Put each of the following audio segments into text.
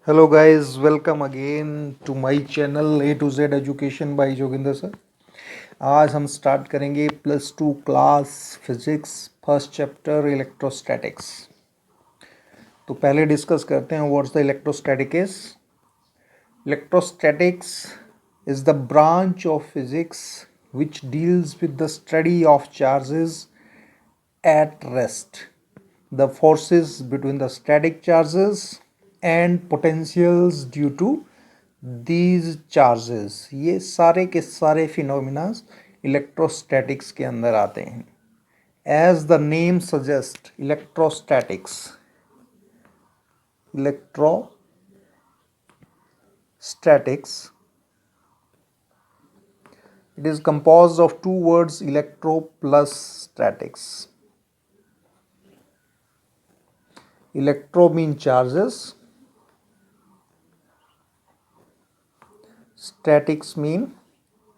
Hello guys, welcome again to my channel A to Z education by Joginder sir. आज हम start करेंगे +2 class physics first chapter electrostatics. तो पहले discuss करते हैं what's the electrostatic is. Electrostatics is the branch of physics which deals with the study of charges at rest, the forces between the static charges and potentials due to these charges। ये सारे के सारे phenomenas electrostatics के अंदर आते हैं। As the name suggest, electrostatics it is composed of two words, electro plus statics। electro mean charges, statics mean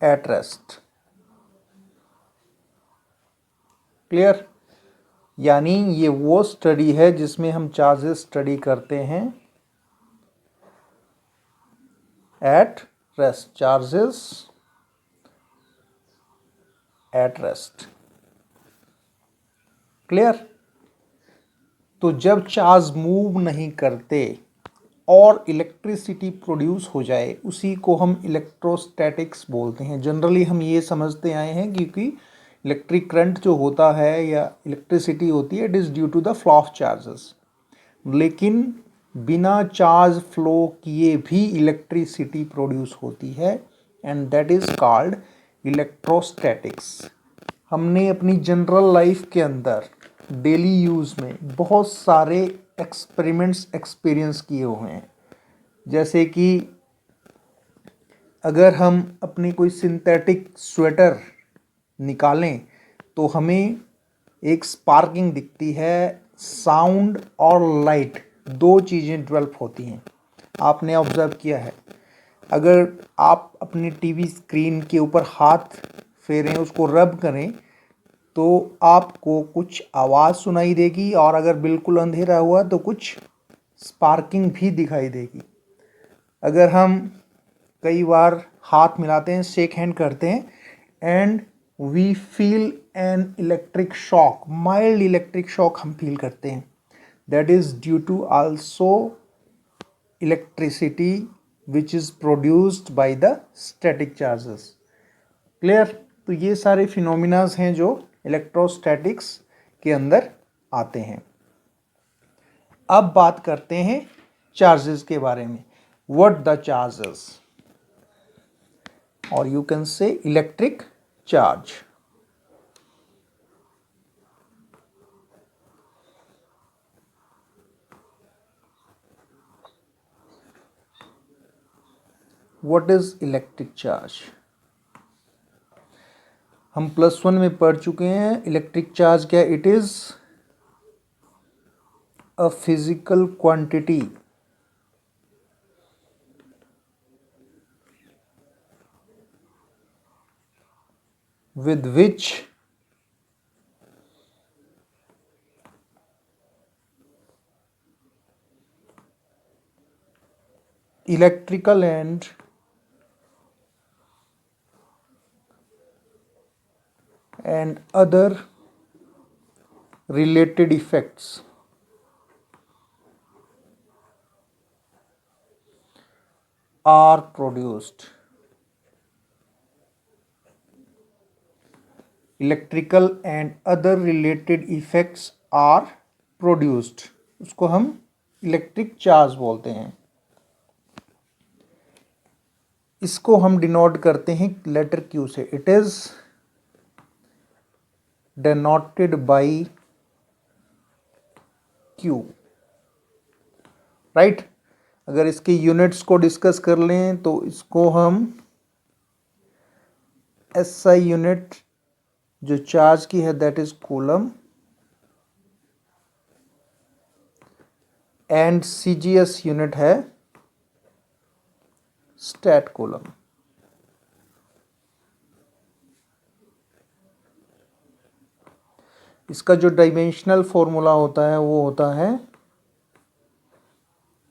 at rest। Clear? यानी ये वो स्टडी है जिसमें हम चार्जेस स्टडी करते हैं at rest, charges at rest. Clear? तो जब चार्ज मूव नहीं करते और इलेक्ट्रिसिटी प्रोड्यूस हो जाए, उसी को हम इलेक्ट्रोस्टैटिक्स बोलते हैं। जनरली हम ये समझते आए हैं क्योंकि इलेक्ट्रिक करंट जो होता है या इलेक्ट्रिसिटी होती है, it is due to the flow of charges. लेकिन बिना चार्ज फ्लो किए भी इलेक्ट्रिसिटी प्रोड्यूस होती है and that is called electrostatics. हमने अपनी जनरल लाइफ के अंदर डेली यूज़ में बहुत सारे एक्सपेरिमेंट्स एक्सपीरियंस किए हुए हैं। जैसे कि अगर हम अपनी कोई सिंथेटिक स्वेटर निकालें तो हमें एक स्पार्किंग दिखती है। साउंड और लाइट दो चीज़ें डेवलप होती हैं, आपने ऑब्जर्व किया है। अगर आप अपनी टीवी स्क्रीन के ऊपर हाथ फेरें, उसको रब करें, तो आपको कुछ आवाज़ सुनाई देगी, और अगर बिल्कुल अंधेरा हुआ तो कुछ स्पार्किंग भी दिखाई देगी। अगर हम कई बार हाथ मिलाते हैं, शेक हैंड करते हैं, and we feel an electric shock, mild electric shock हम फील करते हैं, that is due to also electricity which is produced by the static charges. Clear? तो ये सारे फिनोमिनाज हैं जो इलेक्ट्रोस्टैटिक्स के अंदर आते हैं। अब बात करते हैं चार्जेस के बारे में। व्हाट द चार्जेस, और you can say electric charge. What is electric charge? हम +1 में पढ़ चुके हैं इलेक्ट्रिक चार्ज क्या। It is a physical quantity with which electrical and other related effects are produced। Electrical and other related effects are produced, उसको हम electric charge बोलते हैं। इसको हम डिनोट करते हैं लेटर क्यू से। It is denoted by Q, right. अगर इसके यूनिट्स को डिस्कस कर लें तो इसको हम एसआई यूनिट जो चार्ज की है that is coulomb, and CGS unit है स्टैट कूलम। इसका जो डायमेंशनल फॉर्मूला होता है वो होता है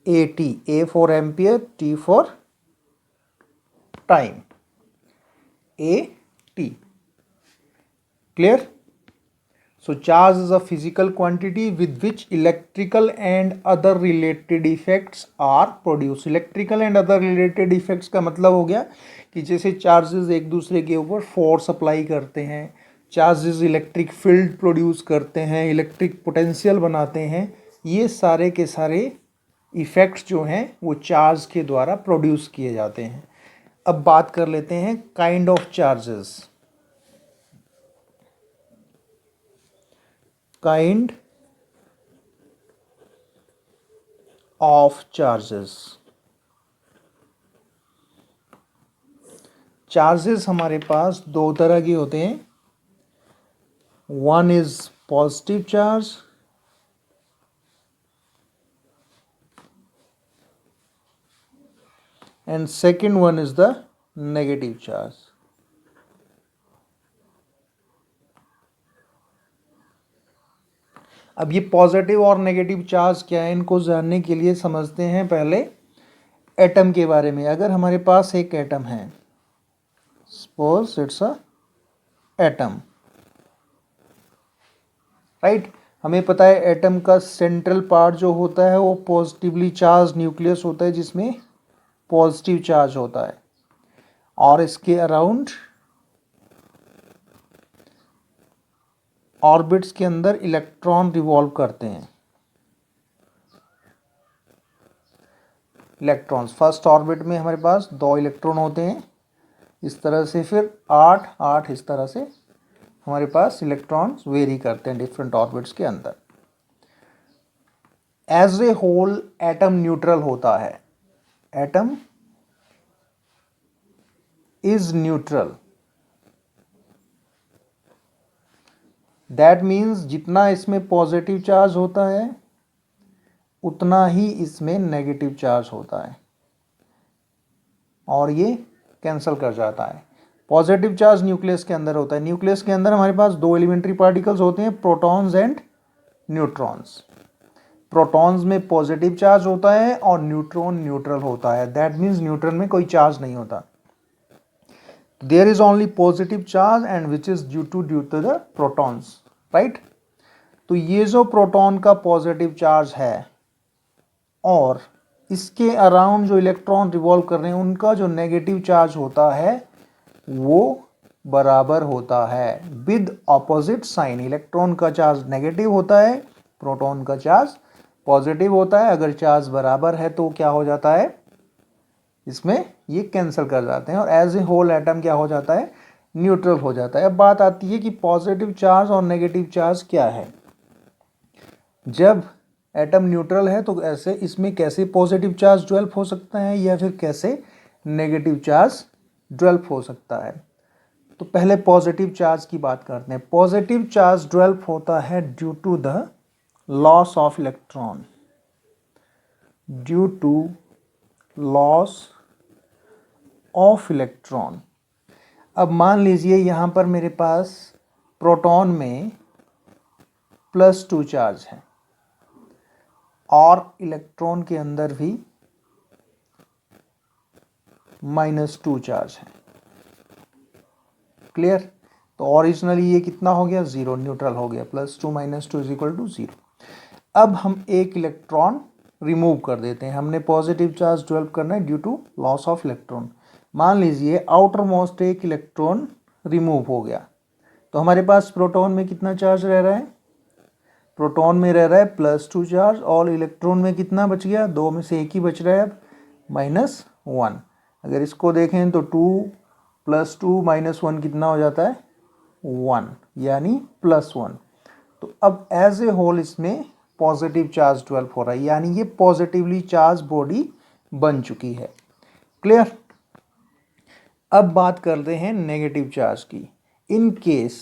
AT, A for ampere, T for time, AT. Clear? So charge is a physical quantity with which electrical and other related effects are produced. Electrical and other related effects का मतलब हो गया कि जैसे चार्जेस एक दूसरे के ऊपर फोर्स अप्लाई करते हैं, चार्जेस इलेक्ट्रिक फील्ड प्रोड्यूस करते हैं, इलेक्ट्रिक पोटेंशियल बनाते हैं, ये सारे के सारे इफ़ेक्ट्स जो हैं वो चार्ज के द्वारा प्रोड्यूस किए जाते हैं. अब बात कर लेते हैं kind of charges. Kind of charges. Charges हमारे पास दो तरह के होते हैं. One is positive charge and second one is the negative charge. अब ये पॉजिटिव और नेगेटिव चार्ज क्या है, इनको जानने के लिए समझते हैं पहले एटम के बारे में. अगर हमारे पास एक एटम है, suppose it's a atom, right. हमें पता है एटम का सेंट्रल पार्ट जो होता है वो पॉजिटिवली चार्ज न्यूक्लियस होता है जिसमें पॉजिटिव चार्ज होता है, और इसके अराउंड ऑर्बिट्स के अंदर इलेक्ट्रॉन रिवॉल्व करते हैं. इलेक्ट्रॉन्स फर्स्ट ऑर्बिट में हमारे पास 2 इलेक्ट्रॉन होते हैं, इस तरह से फिर 8 8 इस तरह से हमारे पास इलेक्ट्रॉन्स वेरी करते हैं डिफरेंट ऑर्बिट्स के अंदर. As a whole atom neutral होता है. Atom is neutral. That means जितना इसमें पॉजिटिव चार्ज होता है उतना ही इसमें नेगेटिव चार्ज होता है, और ये कैंसिल कर जाता है. पॉजिटिव चार्ज न्यूक्लियस के अंदर होता है. न्यूक्लियस के अंदर हमारे पास 2 एलिमेंट्री पार्टिकल्स होते हैं, प्रोटॉन्स एंड न्यूट्रॉन्स. प्रोटॉन्स में पॉजिटिव चार्ज होता है और न्यूट्रॉन न्यूट्रल होता है. दैट मीन्स न्यूट्रॉन में कोई चार्ज नहीं होता. There is only positive charge and which is due to the protons, right. तो ये जो प्रोटॉन का पॉजिटिव चार्ज है और इसके अराउंड जो इलेक्ट्रॉन रिवॉल्व कर रहे हैं उनका जो नेगेटिव चार्ज होता है वो बराबर होता है विद ऑपोजिट साइन. इलेक्ट्रॉन का चार्ज नेगेटिव होता है, प्रोटॉन का चार्ज पॉजिटिव होता है. अगर चार्ज बराबर है तो क्या हो जाता है, इसमें ये कैंसिल कर जाते हैं और एज ए होल एटम क्या हो जाता है, न्यूट्रल हो जाता है. अब बात आती है कि पॉजिटिव चार्ज और नेगेटिव चार्ज क्या है. जब एटम न्यूट्रल है तो ऐसे इसमें कैसे पॉजिटिव चार्ज डेवलप हो सकता है या फिर कैसे नेगेटिव चार्ज डेवलप हो सकता है. तो पहले पॉजिटिव चार्ज की बात करते हैं. पॉजिटिव चार्ज डेवलप होता है due to the loss of electron. Due to loss of electron. अब मान लीजिए यहाँ पर मेरे पास प्रोटॉन में +2 चार्ज है और इलेक्ट्रॉन के अंदर भी -2 चार्ज है. क्लियर. तो ओरिजिनली ये कितना हो गया, 0, न्यूट्रल हो गया. +2 - 2 = 0. अब हम एक इलेक्ट्रॉन रिमूव कर देते हैं. हमने पॉजिटिव चार्ज डेवलप करना है due to loss of electron. मान लीजिए आउटर मोस्ट एक इलेक्ट्रॉन रिमूव हो गया, तो हमारे पास प्रोटॉन में कितना चार्ज रह रहा है, प्रोटॉन में रह रहा है +2 चार्ज, और इलेक्ट्रॉन में कितना बच गया, 2 में से एक ही बच रहा है अब, -1. अगर इसको देखें तो 2 + 2 - 1 कितना हो जाता है, 1, यानी +1. तो अब एज ए होल इसमें पॉजिटिव चार्ज डेवलप हो रहा है, यानी ये पॉजिटिवली चार्ज बॉडी बन चुकी है. क्लियर. अब बात करते हैं नेगेटिव चार्ज की. इन केस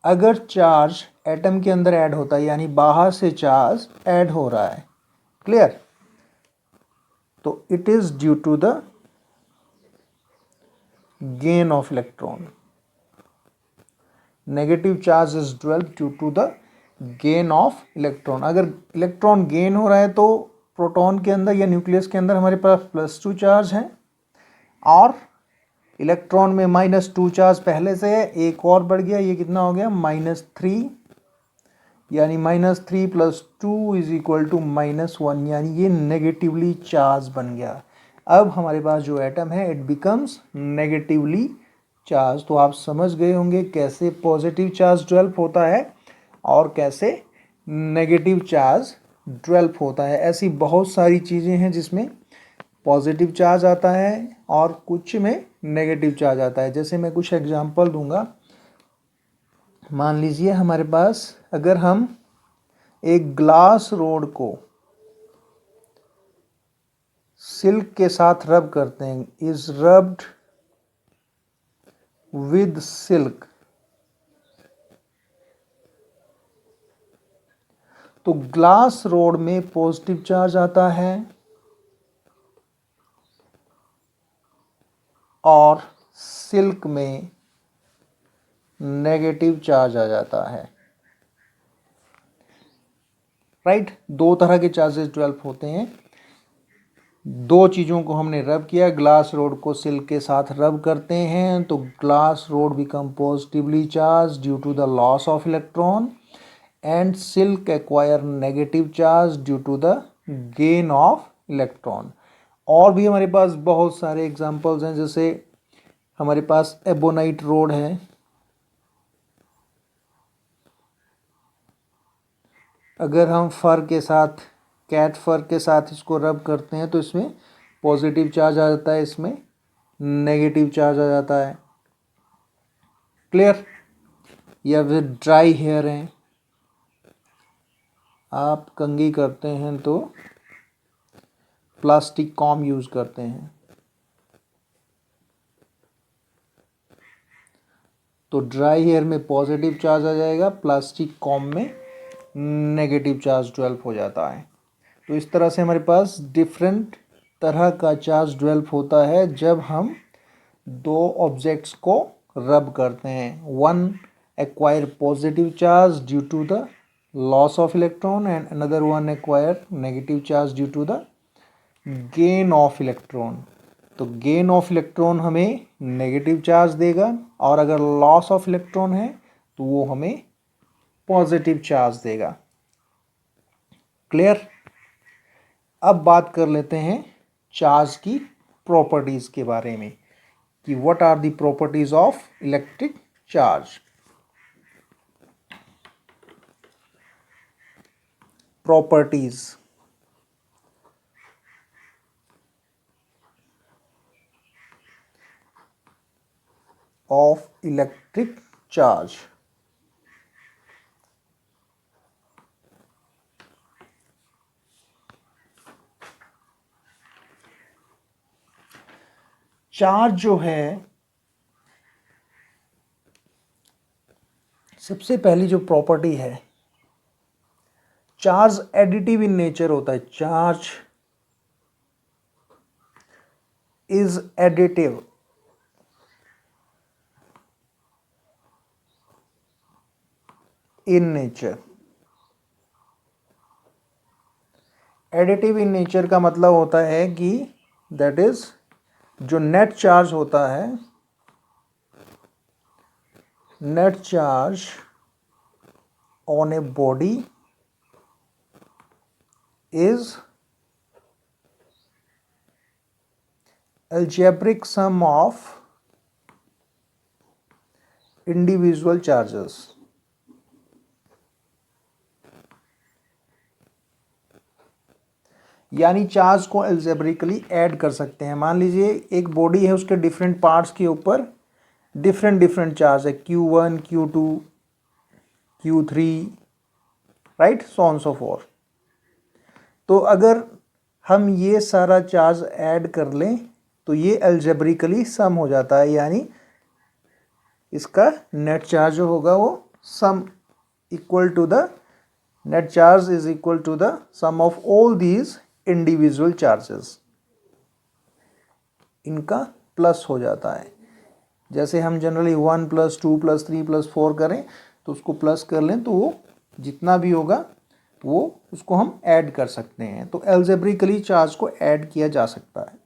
अगर चार्ज एटम के अंदर ऐड होता है, यानी बाहर से चार्ज ऐड हो रहा है, क्लियर, तो it is due to the gain of electron. Negative charge is developed due to the gain of electron. अगर इलेक्ट्रॉन गेन हो रहा है तो प्रोटॉन के अंदर या न्यूक्लियस के अंदर हमारे पास +2 चार्ज है और इलेक्ट्रॉन में -2 चार्ज पहले से है, एक और बढ़ गया, ये कितना हो गया -3, यानी -3 + 2 = -1, यानी ये नेगेटिवली चार्ज बन गया। अब हमारे पास जो एटम है इट बिकम्स नेगेटिवली चार्ज। तो आप समझ गए होंगे कैसे पॉजिटिव चार्ज डेवलप होता है और कैसे नेगेटिव चार्ज डेवलप होता है। ऐसी बहुत सारी चीज़ें हैं जिसमें पॉजिटिव चार्ज आता है और कुछ में नेगेटिव चार्ज आता है। जैसे मैं कुछ एग्जांपल दूंगा। मान लीजिए हमारे पास अगर हम एक ग्लास रोड को सिल्क के साथ रब करते हैं, इज रब्ड विद सिल्क, तो ग्लास रोड में पॉजिटिव चार्ज आता है और सिल्क में नेगेटिव चार्ज आ जाता है। राइट, दो तरह के चार्जेस डेवलप होते हैं। दो चीज़ों को हमने रब किया, ग्लास रोड को सिल्क के साथ रब करते हैं तो glass rod become positively charge due to the loss of electron and silk acquire negative charge due to the gain of electron. और भी हमारे पास बहुत सारे एग्जांपल्स हैं, जैसे हमारे पास एबोनाइट रोड है, अगर हम फर के साथ, कैट फर के साथ इसको रब करते हैं तो इसमें पॉजिटिव चार्ज आ जाता है, इसमें नेगेटिव चार्ज आ जाता है। क्लियर? या फिर ड्राई हेयर है, आप कंघी करते हैं तो प्लास्टिक कॉम यूज़ करते हैं, तो ड्राई हेयर में पॉजिटिव चार्ज आ जाएगा, प्लास्टिक कॉम में नेगेटिव चार्ज डेवलप हो जाता है। तो इस तरह से हमारे पास डिफरेंट तरह का चार्ज डेवलप होता है जब हम दो ऑब्जेक्ट्स को रब करते हैं। One acquire positive charge due to the loss of electron and another one acquire negative charge due to the gain of electron. तो गेन ऑफ इलेक्ट्रॉन हमें नेगेटिव चार्ज देगा और अगर लॉस ऑफ इलेक्ट्रॉन है तो वो हमें पॉजिटिव चार्ज देगा। क्लियर? अब बात कर लेते हैं चार्ज की प्रॉपर्टीज के बारे में कि what are the properties of electric charge. Properties of electric charge. Charge जो है, सबसे पहली जो प्रॉपर्टी है, चार्ज एडिटिव इन नेचर होता है। Charge is additive in nature. Additive in nature का मतलब होता है कि दैट इज जो नेट चार्ज होता है, net charge on a body is algebraic sum of individual charges। यानी चार्ज को एल्जेब्रिकली ऐड कर सकते हैं। मान लीजिए एक बॉडी है, उसके डिफरेंट पार्ट्स के ऊपर डिफरेंट चार्ज है, Q1 Q2 Q3, right, so on so fourth. तो अगर हम ये सारा चार्ज ऐड कर लें तो ये एल्जेब्रिकली सम हो जाता है, यानी इसका नेट चार्ज जो होगा वो sum equal to the net charge is equal to the sum of all these individual charges, इनका प्लस हो जाता है। जैसे हम जनरली 1 + 2 + 3 + 4 करें तो उसको प्लस कर लें तो वो जितना भी होगा वो उसको हम ऐड कर सकते हैं। तो एल्जेब्रिकली चार्ज को ऐड किया जा सकता है।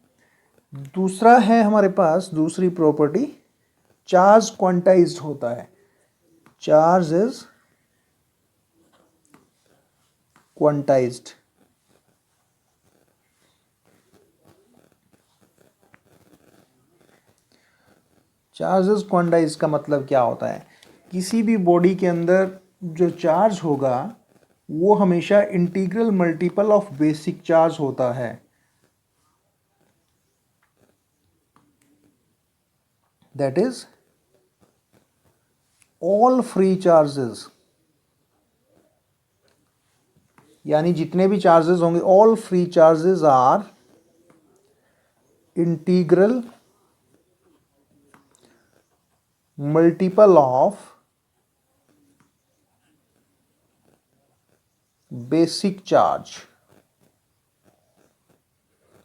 दूसरा है हमारे पास दूसरी प्रॉपर्टी, चार्ज क्वांटाइज्ड होता है। Charge is quantized. Charge is quantized का मतलब क्या होता है? किसी भी बॉडी के अंदर जो चार्ज होगा वो हमेशा integral multiple of basic charge होता है। That is all free charges, यानी जितने भी चार्जेस होंगे, all free charges are integral multiple of basic charge.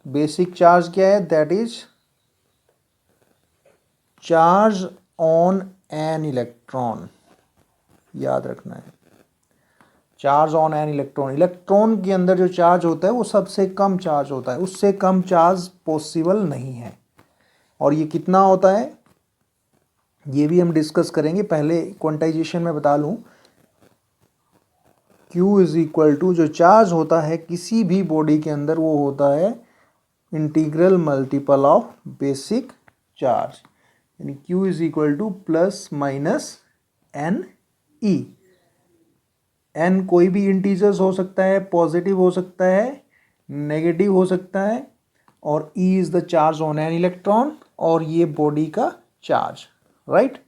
Basic charge क्या है? That is charge on an electron. याद रखना है, charge on an electron. Electron के अंदर जो चार्ज होता है वो सबसे कम चार्ज होता है, उससे कम चार्ज पॉसिबल नहीं है। और ये कितना होता है ये भी हम डिस्कस करेंगे। पहले क्वांटाइजेशन में बता लूँ, Q इज इक्वल टू जो चार्ज होता है किसी भी बॉडी के अंदर वो होता है integral multiple of basic charge, यानी Q is equal to plus minus n e. N कोई भी इंटीजर्स हो सकता है, पॉजिटिव हो सकता है, नेगेटिव हो सकता है, और e is the charge on an electron, और ये बॉडी का charge, right.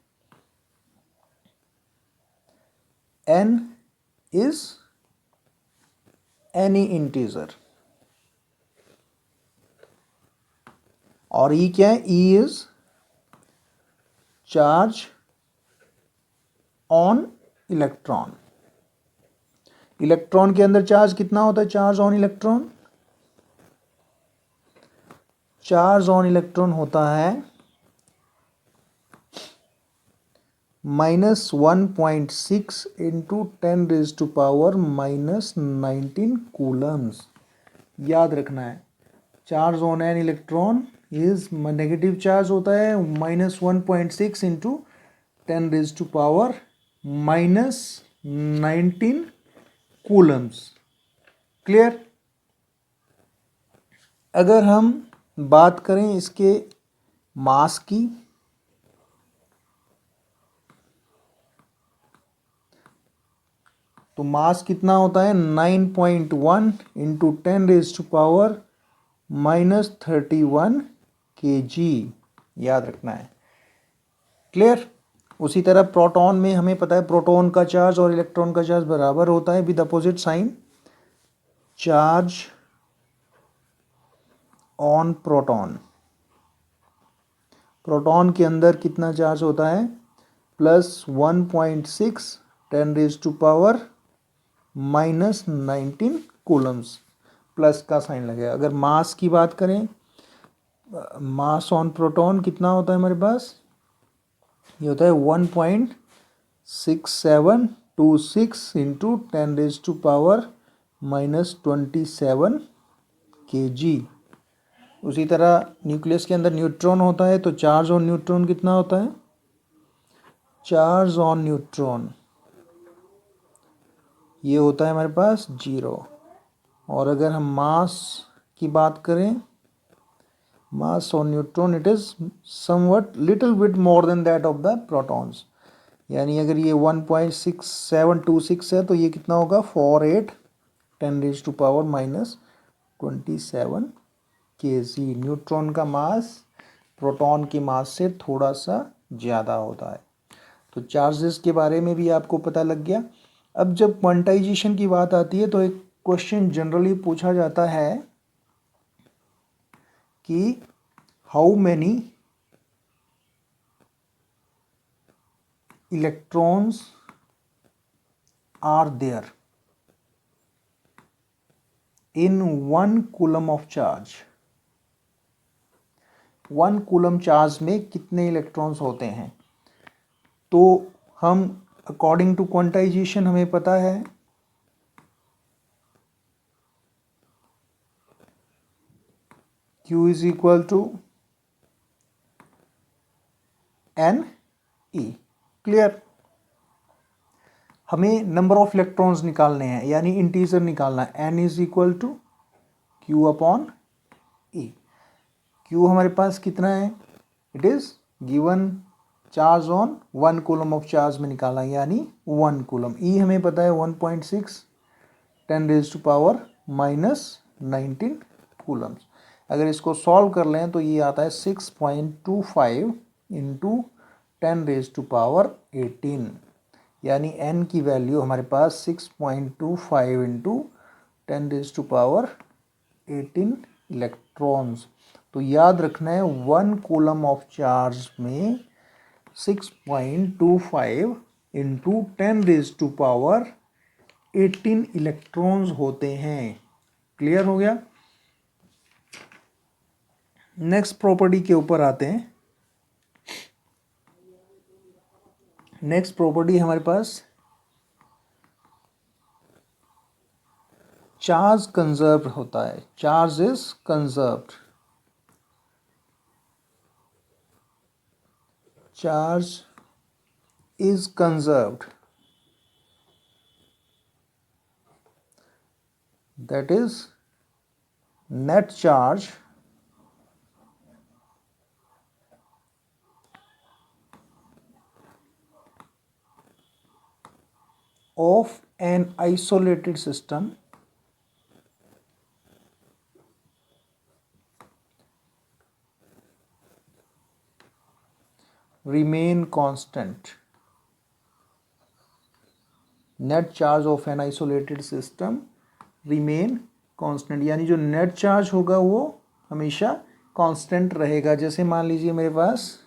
N is any integer, और ई क्या है? E is charge on electron. Electron के अंदर चार्ज कितना होता है? Charge on electron, charge on electron होता है -1.6 इंटू 10⁻⁻⁻19 कूलम्स। याद रखना है, charge on an electron is negative charge होता है, -1.6 इंटू 10⁻⁻19 कूलम्स। क्लियर? अगर हम बात करें इसके मास की, तो मास कितना होता है? 9.1 इंटू 10⁻31 kg। याद रखना है। क्लियर? उसी तरह प्रोटॉन में हमें पता है प्रोटॉन का चार्ज और इलेक्ट्रॉन का चार्ज बराबर होता है with opposite sign. Charge on proton, proton के अंदर कितना चार्ज होता है? +1.6 10⁻⁻19 कूलम्स। प्लस का साइन लगेगा। अगर मास की बात करें, मास ऑन प्रोटॉन कितना होता है हमारे पास? ये होता है 1.6726 इंटू 10⁻⁻27 kg। उसी तरह न्यूक्लियस के अंदर न्यूट्रॉन होता है, तो चार्ज ऑन न्यूट्रॉन कितना होता है? चार्ज ऑन न्यूट्रॉन ये होता है हमारे पास 0। और अगर हम मास की बात करें, मास on neutron it is somewhat little bit more than that of the protons. यानी अगर ये 1.6726 है तो ये कितना होगा? 48 10⁻⁻27 kg। न्यूट्रॉन का मास प्रोटॉन के मास से थोड़ा सा ज़्यादा होता है। तो चार्जेस के बारे में भी आपको पता लग गया। अब जब क्वांटाइजेशन की बात आती है तो एक क्वेश्चन जनरली पूछा जाता है कि how many electrons are there in 1 coulomb of charge. 1 coulomb charge में कितने इलेक्ट्रॉन्स होते हैं? तो हम अकॉर्डिंग टू क्वांटाइजेशन हमें पता है Q is equal to n e. Clear. हमें नंबर ऑफ इलेक्ट्रॉन्स निकालने हैं, यानी इंटीजर निकालना है। N is equal to q upon e. Q हमारे पास कितना है, it is given charge on 1 coulomb of charge में निकाला, यानी 1 कूलम। ई हमें पता है 1.6 10⁻⁻19 कूलम्स। अगर इसको सॉल्व कर लें तो ये आता है 6.25 इंटू 10⁻18, यानी n की वैल्यू हमारे पास 6.25 इंटू 10⁻18 इलेक्ट्रॉन्स। तो याद रखना है 1 कूलम ऑफ चार्ज में 6.25 इंटू 10⁻18 इलेक्ट्रॉन्स होते हैं। क्लियर हो गया। नेक्स्ट प्रॉपर्टी के ऊपर आते हैं। नेक्स्ट प्रॉपर्टी हमारे पास चार्ज कंजर्व होता है। Charge is conserved. Charge is conserved, that is net charge of an isolated system remain constant. Net charge of an isolated system remain constant, यानी जो नेट चार्ज होगा वो हमेशा कांस्टेंट रहेगा। जैसे मान लीजिए मेरे पास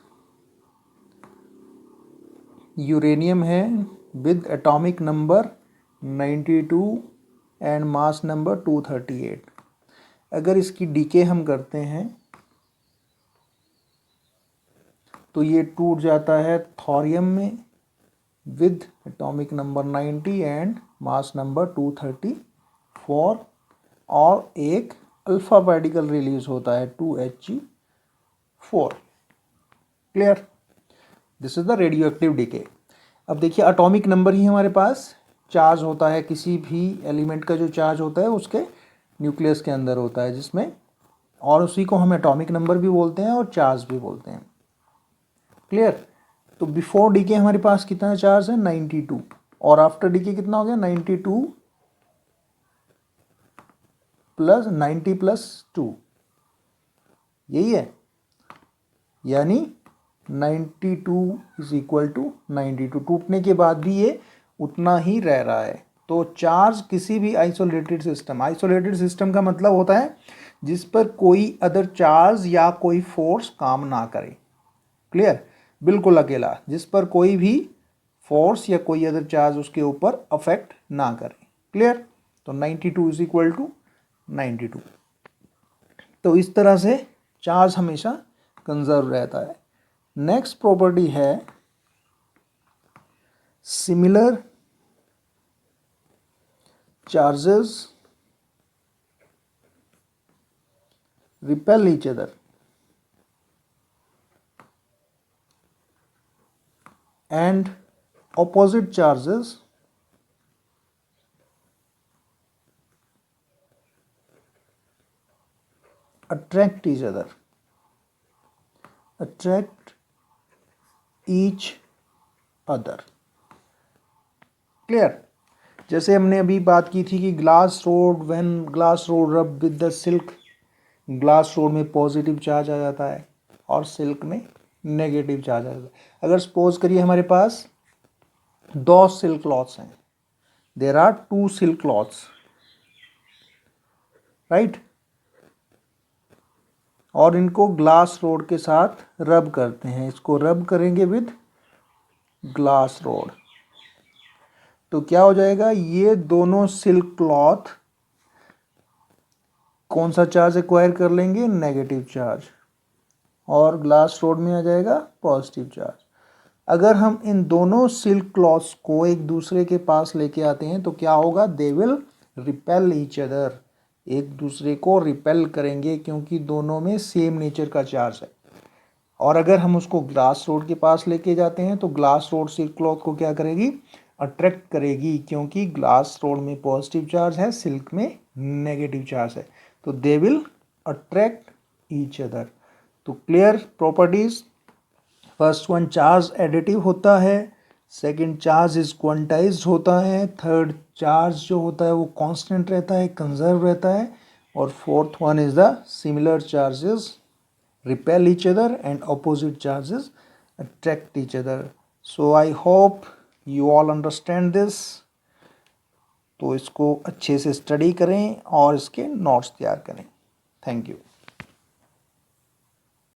यूरेनियम है with atomic number 92 and mass number 238। अगर इसकी डीके हम करते हैं तो ये टूट जाता है थोरियम में with atomic number 90 and mass number 234, और एक अल्फा पार्टिकल रिलीज होता है 2He4। Clear. This is the radio active decay. अब देखिए एटॉमिक नंबर ही हमारे पास चार्ज होता है। किसी भी एलिमेंट का जो चार्ज होता है उसके न्यूक्लियस के अंदर होता है, जिसमें, और उसी को हम एटॉमिक नंबर भी बोलते हैं और चार्ज भी बोलते हैं। क्लियर। तो बिफोर डीके हमारे पास कितना चार्ज है 92, और आफ्टर डीके कितना हो गया 92 प्लस 90 प्लस 2, यही है, यानी 92 इज इक्वल टू 92। टूटने के बाद भी ये उतना ही रह रहा है। तो चार्ज किसी भी आइसोलेटेड सिस्टम का मतलब होता है जिस पर कोई अदर चार्ज या कोई फोर्स काम ना करे। क्लियर। बिल्कुल अकेला, जिस पर कोई भी फोर्स या कोई अदर चार्ज उसके ऊपर अफेक्ट ना करे। क्लियर। तो 92 इज इक्वल टू 92। तो इस तरह से चार्ज हमेशा कंजर्व रहता है। नेक्स्ट प्रॉपर्टी है similar charges repel each other and opposite charges attract each other, attract each other। Clear. जैसे हमने अभी बात की थी कि glass rod, when glass rod rub with the silk, glass rod में पॉजिटिव चार्ज आ जाता है और सिल्क में नेगेटिव चार्ज आ जाता है। अगर सपोज करिए हमारे पास 2 सिल्क क्लॉथ्स हैं, there are 2 silk cloths, right, और इनको ग्लास रोड के साथ रब करते हैं। इसको रब करेंगे विद ग्लास रोड, तो क्या हो जाएगा, ये दोनों सिल्क क्लॉथ कौन सा चार्ज एक्वायर कर लेंगे, नेगेटिव चार्ज, और ग्लास रोड में आ जाएगा पॉजिटिव चार्ज। अगर हम इन दोनों सिल्क क्लॉथ्स को एक दूसरे के पास लेके आते हैं तो क्या होगा, they will repel each other, एक दूसरे को रिपेल करेंगे क्योंकि दोनों में सेम नेचर का चार्ज है। और अगर हम उसको ग्लास रोड के पास लेके जाते हैं तो ग्लास रोड सिल्क क्लॉथ को क्या करेगी, अट्रैक्ट करेगी, क्योंकि ग्लास रोड में पॉजिटिव चार्ज है, सिल्क में नेगेटिव चार्ज है, तो they will attract each other. तो clear properties, first one charge additive होता है, सेकंड चार्ज इज क्वांटाइज्ड होता है, थर्ड चार्ज जो होता है वो कांस्टेंट रहता है, कंजर्व रहता है, और fourth one is the similar charges repel each other and opposite charges attract each other. So I hope you all understand this. तो इसको अच्छे से स्टडी करें और इसके नोट्स तैयार करें। Thank you.